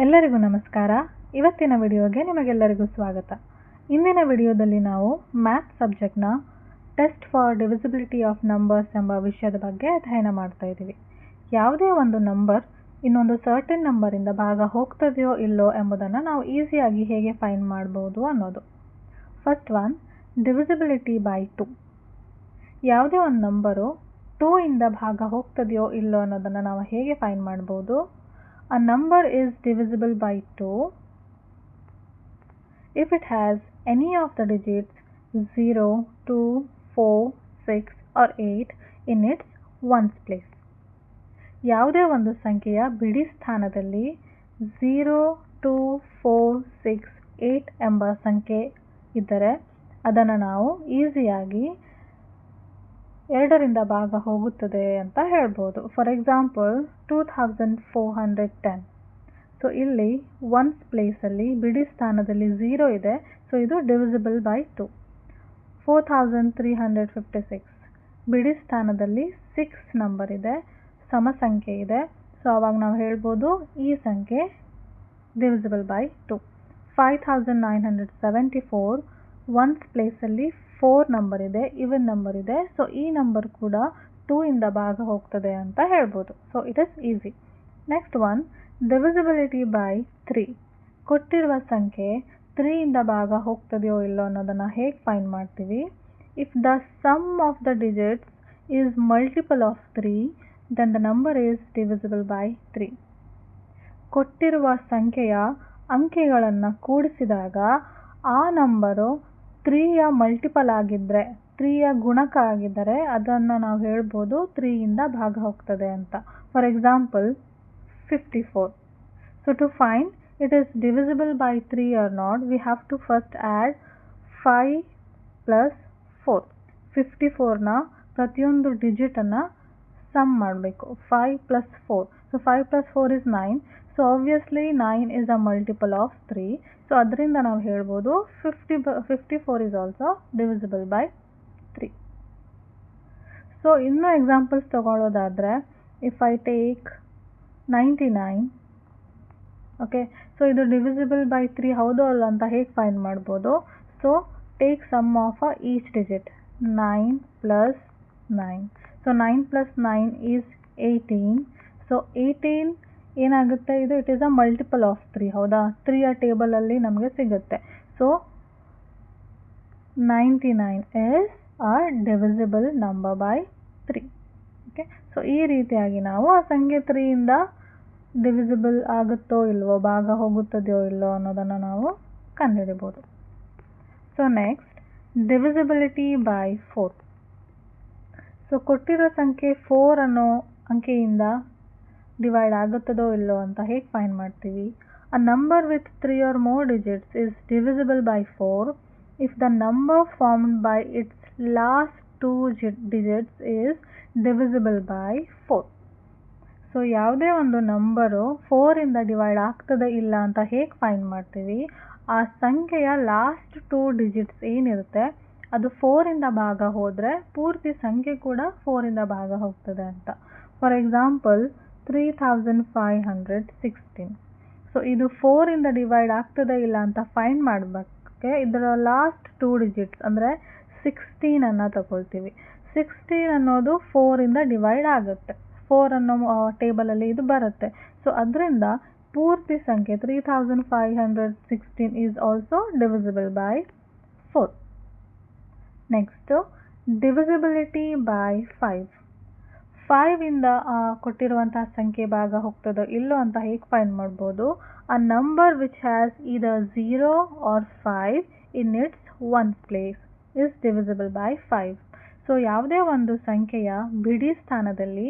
ಎಲ್ಲರಿಗೂ ನಮಸ್ಕಾರ. ಇವತ್ತಿನ ವಿಡಿಯೋಗೆ ನಿಮಗೆಲ್ಲರಿಗೂ ಸ್ವಾಗತ. ಇಂದಿನ ವಿಡಿಯೋದಲ್ಲಿ ನಾವು ಮ್ಯಾಥ್ಸ್ ಸಬ್ಜೆಕ್ಟ್ನ test for divisibility of numbers ಎಂಬ ವಿಷಯದ ಬಗ್ಗೆ ಅಧ್ಯಯನ ಮಾಡ್ತಾ ಇದ್ದೀವಿ. ಯಾವುದೇ ಒಂದು ನಂಬರ್ ಇನ್ನೊಂದು ಸರ್ಟನ್ ನಂಬರಿಂದ ಭಾಗ ಹೋಗ್ತದೆಯೋ ಇಲ್ಲೋ ಎಂಬುದನ್ನು ನಾವು ಈಸಿಯಾಗಿ ಹೇಗೆ ಫೈಂಡ್ ಮಾಡ್ಬೋದು ಅನ್ನೋದು. First one, divisibility by 2. ಯಾವುದೇ ಒಂದು ನಂಬರು 2 ಇಂದ ಭಾಗ ಹೋಗ್ತದೆಯೋ ಇಲ್ಲೋ ಅನ್ನೋದನ್ನು ನಾವು ಹೇಗೆ ಫೈಂಡ್ ಮಾಡ್ಬೋದು? A number is divisible by 2 if it has any of the digits 0, 2, 4, 6 or 8 in its ones place. ಯಾವುದೇ ಒಂದು ಸಂಖ್ಯೆಯ ಬಿಡಿ ಸ್ಥಾನದಲ್ಲಿ 0, 2, 4, 6, 8 ಎಂಬ ಸಂಖ್ಯೆ ಇದ್ದರೆ ಅದನ್ನು ನಾವು ಈಸಿಯಾಗಿ 2ರಿಂದ ಭಾಗ ಹೋಗುತ್ತದೆ ಅಂತ ಹೇಳ್ಬೋದು. For example 2410. ಸೊ ಇಲ್ಲಿ ಒನ್ಸ್ ಪ್ಲೇಸಲ್ಲಿ ಬಿಡಿ ಸ್ಥಾನದಲ್ಲಿ 0 ಇದೆ, ಸೊ ಇದು ಡಿವಿಸಿಬಲ್ ಬೈ 2. 4356 ಬಿಡಿ ಸ್ಥಾನದಲ್ಲಿ 6 ನಂಬರ್ ಇದೆ, ಸಮ ಸಂಖ್ಯೆ ಇದೆ, ಸೊ ಅವಾಗ ನಾವು ಹೇಳ್ಬೋದು ಈ ಸಂಖ್ಯೆ ಡಿವಿಸಿಬಲ್ ಬೈ 2. 5974 ಒನ್ಸ್ ಪ್ಲೇಸಲ್ಲಿ 4 ನಂಬರ್ ಇದೆ, ಇವನ್ ನಂಬರ್ ಇದೆ, ಸೊ ಈ ನಂಬರ್ ಕೂಡ 2 ಇಂದ ಭಾಗ ಹೋಗ್ತದೆ ಅಂತ ಹೇಳ್ಬೋದು. So it is easy. Next one, divisibility by 3. ಕೊಟ್ಟಿರುವ ಸಂಖ್ಯೆ 3 ಇಂದ ಭಾಗ ಹೋಗ್ತದೆಯೋ ಇಲ್ಲೋ ಅನ್ನೋದನ್ನು ಹೇಗೆ ಫೈಂಡ್ ಮಾಡ್ತೀವಿ? If the sum of the digits is multiple of 3 then the number is divisible by 3. ಕೊಟ್ಟಿರುವ ಸಂಖ್ಯೆಯ ಅಂಕೆಗಳನ್ನು ಕೂಡಿಸಿದಾಗ ಆ ನಂಬರು 3ಯ ಮಲ್ಟಿಪಲ್ ಆಗಿದ್ದರೆ, 3ಯ ಗುಣಕ ಆಗಿದ್ದರೆ ಅದನ್ನು ನಾವು ಹೇಳ್ಬೋದು 3 ಇಂದ ಭಾಗ ಹೋಗ್ತದೆ ಅಂತ. For example 54. So to find it is divisible by 3 or not, we have to first add 5 plus 4. 54ನ ಪ್ರತಿಯೊಂದು ಡಿಜಿಟನ್ನು ಸಮ್ ಮಾಡಬೇಕು. 5 plus 4. So 5 plus 4 is 9. So obviously 9 is a multiple of 3. So ಅದರಿಂದ ನಾವು ಹೇಳ್ಬೋದು 54 is also divisible by 3. So ಇನ್ನೂ examples ತಗೊಳ್ಳೋದಾದರೆ, if I take 99, okay, so ಇದು divisible by 3 ಹೌದೋ ಅಲ್ಲ ಅಂತ ಹೇಗೆ ಫೈಂಡ್ ಮಾಡ್ಬೋದು? So take sum of each digit. 9 plus 9. So 9 plus 9 is 18. So 18 ಏನಾಗುತ್ತೆ? ಇದು it is a multiple of 3, ಹೌದಾ? 3ಯ ಟೇಬಲಲ್ಲಿ ನಮಗೆ ಸಿಗುತ್ತೆ. So 99 is a divisible number by 3. Okay, so ಈ ರೀತಿಯಾಗಿ ನಾವು ಆ ಸಂಖ್ಯೆ 3ಇಂದ ಡಿವಿಸಿಬಲ್ ಆಗುತ್ತೋ ಇಲ್ವೋ, ಭಾಗ ಹೋಗುತ್ತದೆಯೋ ಇಲ್ಲೋ ಅನ್ನೋದನ್ನು ನಾವು ಕಂಡುಹಿಡಿಬೋದು. So next, divisibility by 4. So ಕೊಟ್ಟಿರೋ ಸಂಖ್ಯೆ 4 ಅನ್ನೋ ಅಂಕೆಯಿಂದ ಡಿವೈಡ್ ಆಗುತ್ತದೋ ಇಲ್ಲೋ ಅಂತ ಹೇಗೆ ಫೈಂಡ್ ಮಾಡ್ತೀವಿ? ಅ number with 3 or more digits is divisible by 4 if the number formed by its last 2 digits is divisible by 4. So ಯಾವುದೇ ಒಂದು ನಂಬರು 4ಇಂದ ಡಿವೈಡ್ ಆಗ್ತದೆ ಇಲ್ಲ ಅಂತ ಹೇಗೆ ಫೈಂಡ್ ಮಾಡ್ತೀವಿ? ಆ ಸಂಖ್ಯೆಯ ಲಾಸ್ಟ್ 2 ಡಿಜಿಟ್ಸ್ ಏನಿರುತ್ತೆ ಅದು 4ಇಂದ ಭಾಗ ಹೋದರೆ ಪೂರ್ತಿ ಸಂಖ್ಯೆ ಕೂಡ 4ಇಂದ ಭಾಗ ಹೋಗ್ತದೆ ಅಂತ. For example 3516. ಸೊ ಇದು 4ಇಂದ ಡಿವೈಡ್ ಆಗ್ತದೆ ಇಲ್ಲ ಅಂತ ಫೈಂಡ್ ಮಾಡಬೇಕೆ ಇದರ ಲಾಸ್ಟ್ 2 ಡಿಜಿಟ್ಸ್ ಅಂದರೆ 16 ತಗೊಳ್ತೀವಿ. 16 ಅನ್ನೋದು 4ಇಂದ ಡಿವೈಡ್ ಆಗುತ್ತೆ, 4 ಅನ್ನೋ ಟೇಬಲಲ್ಲಿ ಇದು ಬರುತ್ತೆ. ಸೊ ಅದರಿಂದ ಪೂರ್ತಿ ಸಂಖ್ಯೆ 3516 is also divisible by 4. Next, divisibility by 5. 5ಇಂದ ಕೊಟ್ಟಿರುವಂತಹ ಸಂಖ್ಯೆ ಭಾಗ ಹೋಗ್ತದೋ ಇಲ್ಲೋ ಅಂತ ಹೇಗೆ ಫೈಂಡ್ ಮಾಡ್ಬೋದು? ಅ number which has either 0 or 5 in its once place is divisible by 5. So ಯಾವುದೇ ಒಂದು ಸಂಖ್ಯೆಯ ಬಿಡಿ ಸ್ಥಾನದಲ್ಲಿ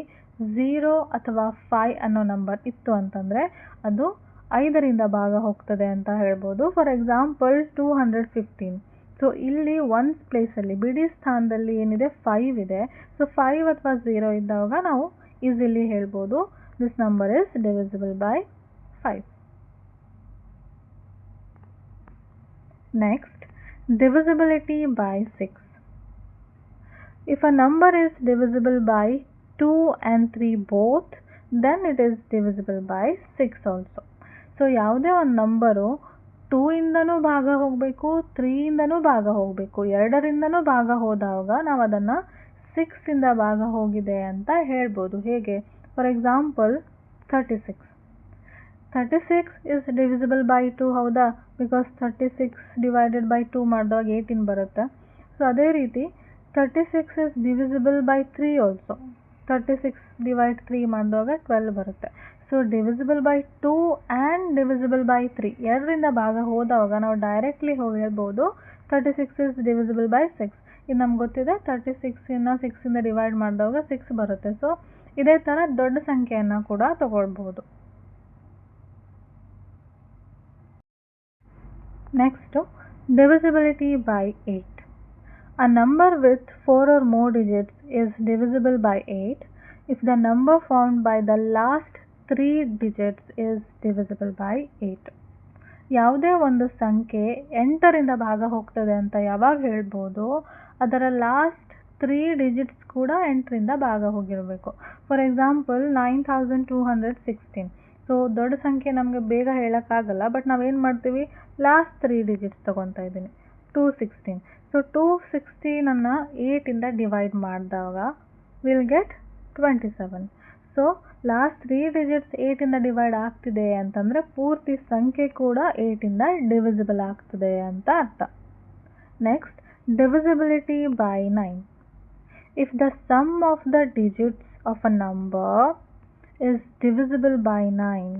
0 ಅಥವಾ 5 ಅನ್ನೋ ನಂಬರ್ ಇತ್ತು ಅಂತಂದರೆ ಅದು 5ರಿಂದ ಭಾಗ ಹೋಗ್ತದೆ ಅಂತ ಹೇಳ್ಬೋದು. For example 215. ಸೊ ಇಲ್ಲಿ ಒನ್ಸ್ ಪ್ಲೇಸಲ್ಲಿ ಬಿಡಿ ಸ್ಥಾನದಲ್ಲಿ ಏನಿದೆ 5 ಇದೆ. ಸೊ 5 ಅಥವಾ 0 ಇದ್ದಾಗ ನಾವು ಈಸಿಲಿ ಹೇಳ್ಬೋದು this number is divisible by 5. Next, divisibility by 6. If a number is divisible by 2 and 3 both, then it is divisible by 6 also. So ಯಾವುದೇ ಒಂದು ನಂಬರು 2 ಇಂದನೂ ಭಾಗ ಹೋಗಬೇಕು, 3 ಇಂದನೂ ಭಾಗ ಹೋಗಬೇಕು, 2ರಿಂದನೂ ಭಾಗ ಹೋದಾಗ ನಾವು ಅದನ್ನು 6 ಇಂದ ಭಾಗ ಹೋಗಿದೆ ಅಂತ ಹೇಳ್ಬೋದು. ಹೇಗೆ? For example 36 is divisible by 2, ಹೌದಾ? ಬಿಕಾಸ್ 36 ಡಿವೈಡೆಡ್ ಬೈ 2 ಮಾಡಿದಾಗ 18 ಬರುತ್ತೆ. ಸೊ ಅದೇ ರೀತಿ 36 is divisible by 3 also. 36 divide 3 ಮಾಡಿದಾಗ 12 ಬರುತ್ತೆ. So divisible by 2 and divisible by 3 ಎರಡರಿಂದ ಭಾಗ ಹೋದಾಗ ನಾವು ಡೈರೆಕ್ಟ್ಲಿ ಹೋಗಿ ಹೇಳ್ಬೋದು 36 is divisible by 6. ಇದು ನಮ್ಗೆ ಗೊತ್ತಿದೆ, 36ನ 6ಇಂದ ಡಿವೈಡ್ ಮಾಡಿದಾಗ 6 ಬರುತ್ತೆ. ಸೊ ಇದೇ ಥರ ದೊಡ್ಡ ಸಂಖ್ಯೆಯನ್ನು ಕೂಡ ತಗೊಳ್ಬೋದು. Next, divisibility by 8. A number with 4 or more digits is divisible by 8 if the number formed by the last 3 digits is divisible by 8. ಯಾವುದೇ ಒಂದು ಸಂಖ್ಯೆ 8ರಿಂದ ಭಾಗ ಹೋಗ್ತದೆ ಅಂತ ಯಾವಾಗ ಹೇಳ್ಬೋದು? ಅದರ ಲಾಸ್ಟ್ 3 ಡಿಜಿಟ್ಸ್ ಕೂಡ 8ರಿಂದ ಭಾಗ ಹೋಗಿರಬೇಕು. For example 9216. ಸೊ ದೊಡ್ಡ ಸಂಖ್ಯೆ ನಮಗೆ ಬೇಗ ಹೇಳೋಕ್ಕಾಗಲ್ಲ, ಬಟ್ ನಾವೇನು ಮಾಡ್ತೀವಿ, ಲಾಸ್ಟ್ 3 ಡಿಜಿಟ್ಸ್ ತೊಗೊತಾ ಇದ್ದೀನಿ, 216. ಸೊ 216ಅನ್ನು 8ಇಂದ ಡಿವೈಡ್ ಮಾಡಿದಾಗ will get 27. So last 3 digits 8ಇಂದ ಡಿವೈಡ್ ಆಗ್ತಿದೆ ಅಂತಂದರೆ ಪೂರ್ತಿ ಸಂಖ್ಯೆ ಕೂಡ 8ಇಂದ ಡಿವಿಸಿಬಲ್ ಆಗ್ತದೆ ಅಂತ ಅರ್ಥ. Next, divisibility by 9. If the sum of the digits of a number is divisible by 9,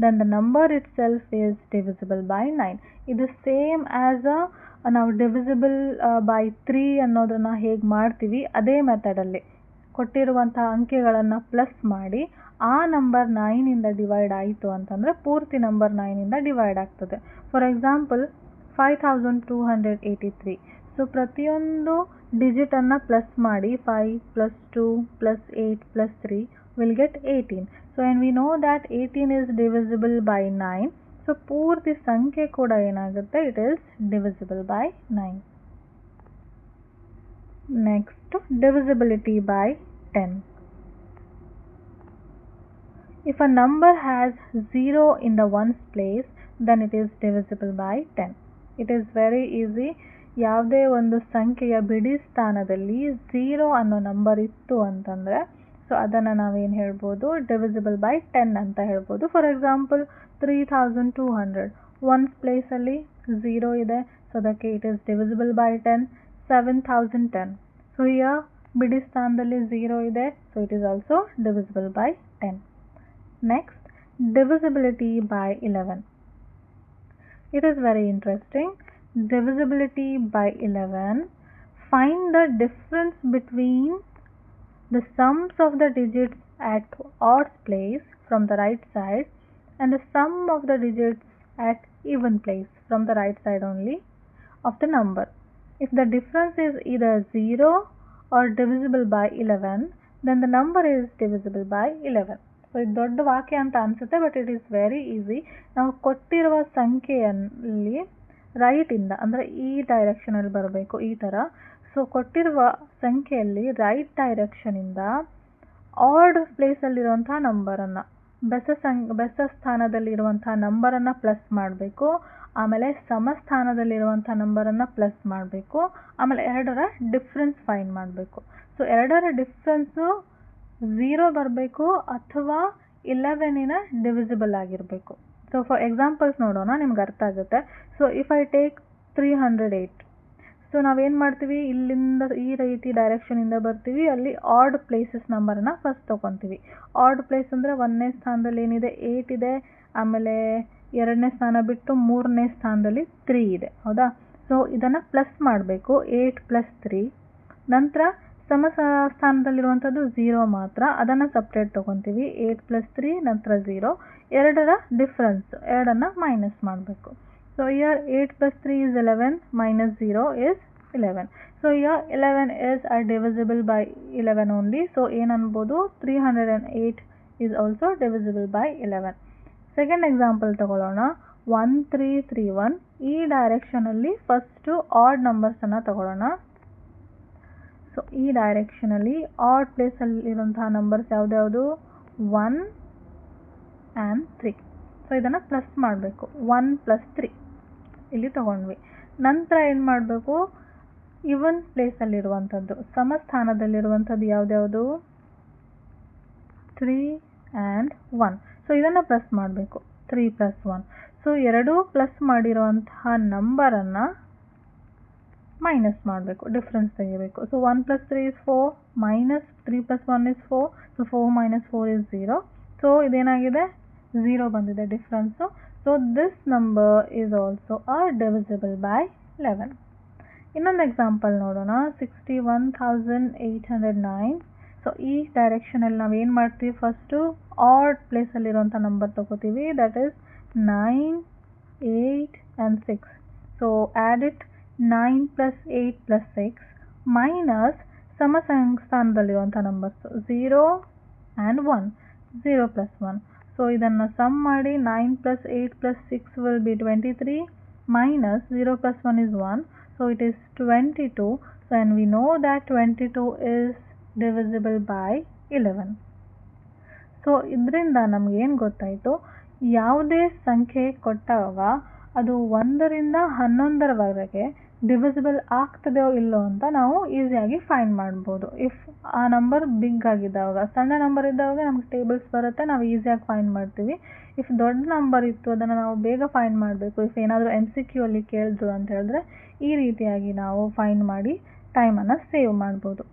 then the number itself is divisible by 9. ಇದು ಸೇಮ್ ಆ್ಯಸ್ ನಾವು divisible by 3 ಅನ್ನೋದನ್ನು ಹೇಗೆ ಮಾಡ್ತೀವಿ ಅದೇ ಮೆಥಡಲ್ಲಿ ಕೊಟ್ಟಿರುವಂಥ ಅಂಕೆಗಳನ್ನು ಪ್ಲಸ್ ಮಾಡಿ ಆ ನಂಬರ್ 9ಇಂದ ಡಿವೈಡ್ ಆಯಿತು ಅಂತಂದರೆ ಪೂರ್ತಿ ನಂಬರ್ 9ಇಂದ ಡಿವೈಡ್ ಆಗ್ತದೆ. For example 5283. ಸೊ ಪ್ರತಿಯೊಂದು ಡಿಜಿಟನ್ನು ಪ್ಲಸ್ ಮಾಡಿ 5 + 2 + 8 + 3 will get 18. So and we know that 18 is divisible by 9. So ಪೂರ್ತಿ ಸಂಖ್ಯೆ ಕೂಡ ಏನಾಗುತ್ತೆ, it is divisible by 9. Next, divisibility by 10. If a number has 0 in the ones place, then it is divisible by 10. It is very easy. ಯಾವುದೇ ಒಂದು ಸಂಖ್ಯೆಯ ಬಿಡಿ ಸ್ಥಾನದಲ್ಲಿ 0 ಅನ್ನೋ ನಂಬರ್ ಇತ್ತು ಅಂತಂದರೆ ಸೊ ಅದನ್ನು ನಾವೇನು ಹೇಳ್ಬೋದು, divisible by 10 ಅಂತ ಹೇಳ್ಬೋದು. For example 3200. ಒನ್ಸ್ ಪ್ಲೇಸಲ್ಲಿ 0 ಇದೆ, ಸೊ ಅದಕ್ಕೆ it is divisible by 10. 7010. So here ಬಿಡಿ ಸ್ಥಾನದಲ್ಲಿ 0 ಇದೆ, so it is also divisible by 10. Next, divisibility by 11. It is very interesting. Divisibility by 11. Find the difference between the sums of the digits at odd place from the right side and the sum of the digits at even place from the right side only of the number. If the difference is either 0 or divisible by 11, then the number is divisible by 11. So ಇದು ದೊಡ್ಡ ವಾಕ್ಯ ಅಂತ ಅನಿಸುತ್ತೆ, but it is very easy. ನಾವು ಕೊಟ್ಟಿರುವ ಸಂಖ್ಯೆಯಲ್ಲಿ ರೈಟಿಂದ ಅಂದರೆ ಈ ಡೈರೆಕ್ಷನಲ್ಲಿ ಬರಬೇಕು, ಈ ಥರ. ಸೊ ಕೊಟ್ಟಿರುವ ಸಂಖ್ಯೆಯಲ್ಲಿ ರೈಟ್ ಡೈರೆಕ್ಷನಿಂದ ಆಡ್ ಪ್ಲೇಸಲ್ಲಿರುವಂಥ ನಂಬರನ್ನು ಬೆಸ ಸ್ಥಾನದಲ್ಲಿರುವಂಥ ನಂಬರನ್ನು ಪ್ಲಸ್ ಮಾಡಬೇಕು, ಆಮೇಲೆ ಸಮಸ್ಥಾನದಲ್ಲಿರುವಂಥ ನಂಬರನ್ನು ಪ್ಲಸ್ ಮಾಡಬೇಕು, ಆಮೇಲೆ ಎರಡರ ಡಿಫ್ರೆನ್ಸ್ ಫೈಂಡ್ ಮಾಡಬೇಕು. ಸೊ ಎರಡರ ಡಿಫ್ರೆನ್ಸು 0 ಬರಬೇಕು ಅಥವಾ 11ನ ಡಿವಿಸಿಬಲ್ ಆಗಿರಬೇಕು. ಸೊ ಫಾರ್ ಎಕ್ಸಾಂಪಲ್ಸ್ ನೋಡೋಣ, ನಿಮ್ಗೆ ಅರ್ಥ ಆಗುತ್ತೆ. So if I take 308. So ನಾವೇನು ಮಾಡ್ತೀವಿ, ಇಲ್ಲಿಂದ ಈ ರೀತಿ ಡೈರೆಕ್ಷನಿಂದ ಬರ್ತೀವಿ, ಅಲ್ಲಿ ಆಡ್ ಪ್ಲೇಸಸ್ ನಂಬರನ್ನ ಫಸ್ಟ್ ತೊಗೊತೀವಿ. ಆಡ್ ಪ್ಲೇಸ್ ಅಂದರೆ 1ನೇ ಸ್ಥಾನದಲ್ಲಿ ಏನಿದೆ 8 ಇದೆ, ಆಮೇಲೆ 2ನೇ ಸ್ಥಾನ ಬಿಟ್ಟು 3ನೇ ಸ್ಥಾನದಲ್ಲಿ 3 ಇದೆ, ಹೌದಾ? ಸೊ ಇದನ್ನು ಪ್ಲಸ್ ಮಾಡಬೇಕು, 8 + 3. ನಂತರ ಸ್ಥಾನದಲ್ಲಿರುವಂಥದ್ದು 0 ಮಾತ್ರ, ಅದನ್ನು ಸಪ್ರೇಟ್ ತೊಗೊತೀವಿ, 8 + 3 ನಂತರ 0. ಎರಡರ ಡಿಫ್ರೆನ್ಸ್, ಎರಡನ್ನು ಮೈನಸ್ ಮಾಡಬೇಕು. So here 8 + 3 is 11, -0 is 11. So here 11 is divisible by 11 only. So ಏನನ್ಬೋದು, 308 is also divisible by 11. Second example ತಗೊಳ್ಳೋಣ, 1331. ಈ ಡೈರೆಕ್ಷನಲ್ಲಿ ಫಸ್ಟು ಆಡ್ ನಂಬರ್ಸನ್ನು ತಗೊಳ್ಳೋಣ. ಸೊ ಈ ಡೈರೆಕ್ಷನಲ್ಲಿ ಆಡ್ ಪ್ಲೇಸಲ್ಲಿರುವಂತಹ ನಂಬರ್ಸ್ ಯಾವುದ್ಯಾವುದು, 1 and 3. ಸೊ ಇದನ್ನು ಪ್ಲಸ್ ಮಾಡಬೇಕು. 1 + 3 ಇಲ್ಲಿ ತೊಗೊಂಡ್ವಿ. ನಂತರ ಏನು ಮಾಡಬೇಕು, ಇವನ್ ಪ್ಲೇಸಲ್ಲಿರುವಂಥದ್ದು ಸಮಸ್ಥಾನದಲ್ಲಿರುವಂಥದ್ದು ಯಾವ್ದ್ಯಾವುದು 3 and 1. ಸೊ ಇದನ್ನು ಪ್ಲಸ್ ಮಾಡಬೇಕು 3 + 1. ಸೊ ಎರಡೂ ಪ್ಲಸ್ ಮಾಡಿರೋಂತಹ ನಂಬರನ್ನು ಮೈನಸ್ ಮಾಡಬೇಕು, ಡಿಫ್ರೆನ್ಸ್ ತೆಗಿಬೇಕು. So 1 + 3 is 4 minus 3 + 1 is 4. So 4 - 4 is 0. So ಇದೇನಾಗಿದೆ 0 ಬಂದಿದೆ difference. So this number is also divisible by 11. ಇನ್ನೊಂದು ಎಕ್ಸಾಂಪಲ್ ನೋಡೋಣ. 61,809. ಸೊ ಈ ಡೈರೆಕ್ಷನಲ್ಲಿ ನಾವು ಏನು ಮಾಡ್ತೀವಿ, ಫಸ್ಟು ಆಡ್ ಪ್ಲೇಸಲ್ಲಿರುವಂಥ ನಂಬರ್ ತೊಗೋತೀವಿ, that is 9, 8 and 6. So add it 9 + 8 + 6 minus ಸಮಸ್ಥಾನದಲ್ಲಿರುವಂಥ ನಂಬರ್ಸು 0 and 1, 0 + 1. ಸೊ ಇದನ್ನು ಸಮ್ ಮಾಡಿ 9 + 8 + 6 will be 23 minus 0 + 1 is 1. So it is 22. So and we know that 22 is divisible by 11. So ಇದರಿಂದ ನಮಗೇನು ಗೊತ್ತಾಯಿತು, ಯಾವುದೇ ಸಂಖ್ಯೆ ಕೊಟ್ಟಾಗ ಅದು 1ರಿಂದ 11ರವರೆಗೆ ಡಿವಿಸಿಬಲ್ ಆಗ್ತದೆಯೋ ಇಲ್ಲೋ ಅಂತ ನಾವು ಈಸಿಯಾಗಿ ಫೈಂಡ್ ಮಾಡ್ಬೋದು. ಇಫ್ ಆ ನಂಬರ್ ಬಿಗ್ ಆಗಿದ್ದಾಗ, ಸಣ್ಣ ನಂಬರ್ ಇದ್ದಾಗ ನಮ್ಗೆ ಟೇಬಲ್ಸ್ ಬರುತ್ತೆ, ನಾವು ಈಸಿಯಾಗಿ ಫೈಂಡ್ ಮಾಡ್ತೀವಿ. ಇಫ್ ದೊಡ್ಡ ನಂಬರ್ ಇತ್ತು ಅದನ್ನು ನಾವು ಬೇಗ ಫೈಂಡ್ ಮಾಡಬೇಕು, ಇಫ್ ಏನಾದರೂ MCQ ಅಲ್ಲಿ ಕೇಳಿದ್ರು ಅಂತ ಹೇಳಿದ್ರೆ ಈ ರೀತಿಯಾಗಿ ನಾವು ಫೈಂಡ್ ಮಾಡಿ ಟೈಮನ್ನು ಸೇವ್ ಮಾಡ್ಬೋದು.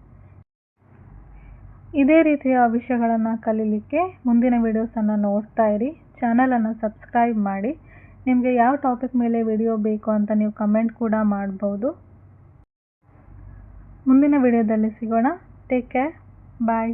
ಇದೇ ರೀತಿಯ ವಿಷಯಗಳನ್ನು ಕಲೀಲಿಕ್ಕೆ ಮುಂದಿನ ವಿಡಿಯೋಸನ್ನು ನೋಡ್ತಾ ಇರಿ. ಚಾನಲನ್ನು ಸಬ್ಸ್ಕ್ರೈಬ್ ಮಾಡಿ. ನಿಮಗೆ ಯಾವ ಟಾಪಿಕ್ ಮೇಲೆ ವಿಡಿಯೋ ಬೇಕು ಅಂತ ನೀವು ಕಮೆಂಟ್ ಕೂಡ ಮಾಡ್ಬೋದು. ಮುಂದಿನ ವಿಡಿಯೋದಲ್ಲಿ ಸಿಗೋಣ. Take care. ಬಾಯ್.